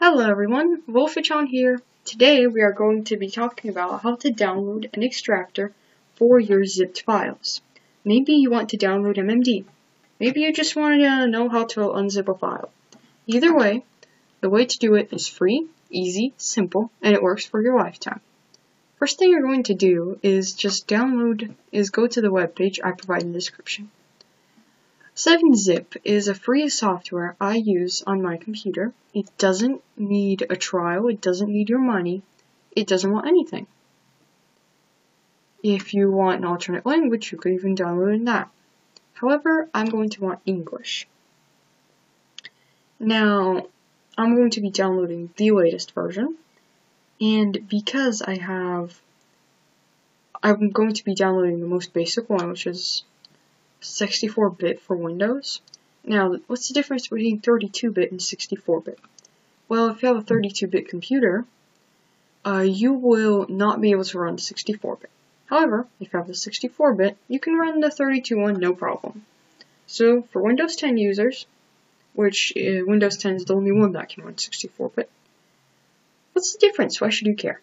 Hello everyone, Wolfitron here. Today we are going to be talking about how to download an extractor for your zipped files. Maybe you want to download MMD. Maybe you just want to know how to unzip a file. Either way, the way to do it is free, easy, simple, and it works for your lifetime. First thing you're going to do is go to the webpage I provide in the description. 7-Zip is a free software I use on my computer. It doesn't need a trial, it doesn't need your money, it doesn't want anything. If you want an alternate language, you could even download that. However, I'm going to want English. Now, I'm going to be downloading the latest version, and because I'm going to be downloading the most basic one, which is 64-bit for Windows. Now, what's the difference between 32-bit and 64-bit? Well, if you have a 32-bit computer, you will not be able to run the 64-bit. However, if you have the 64-bit, you can run the 32 one no problem. So, for Windows 10 users, which Windows 10 is the only one that can run 64-bit, what's the difference? Why should you care?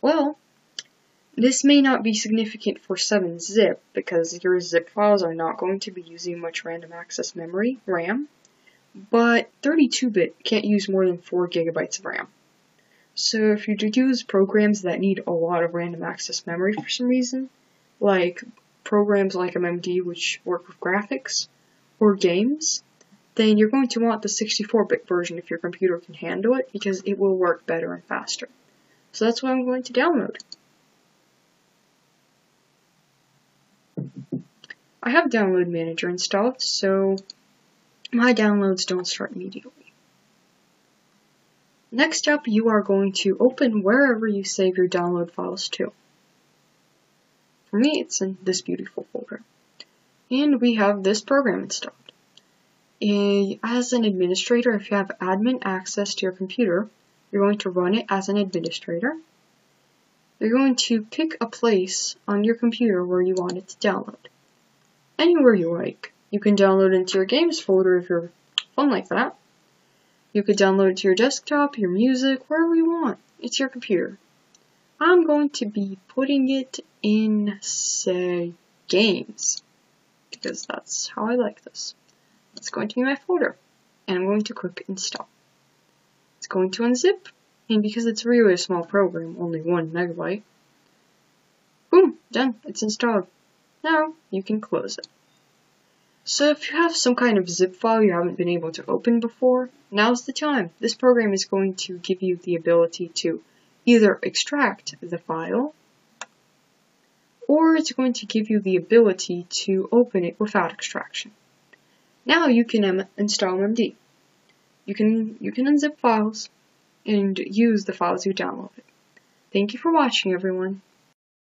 Well, this may not be significant for 7-Zip because your zip files are not going to be using much random access memory, RAM, but 32-bit can't use more than 4 GB of RAM. So if you use programs that need a lot of random access memory for some reason, like programs like MMD which work with graphics, or games, then you're going to want the 64-bit version if your computer can handle it because it will work better and faster. So that's what I'm going to download. I have Download Manager installed, so my downloads don't start immediately. Next up, you are going to open wherever you save your download files to. For me, it's in this beautiful folder. And we have this program installed. As an administrator, if you have admin access to your computer, you're going to run it as an administrator. You're going to pick a place on your computer where you want it to download. Anywhere you like. You can download it into your games folder if you're fun like that. You could download it to your desktop, your music, wherever you want. It's your computer. I'm going to be putting it in, say, games, because that's how I like this. It's going to be my folder, and I'm going to click install. It's going to unzip, and because it's really a small program, only 1 MB, boom, done, it's installed. Now, you can close it. So if you have some kind of zip file you haven't been able to open before, now's the time. This program is going to give you the ability to either extract the file, or it's going to give you the ability to open it without extraction. Now you can install MMD. You can unzip files and use the files you downloaded. Thank you for watching, everyone.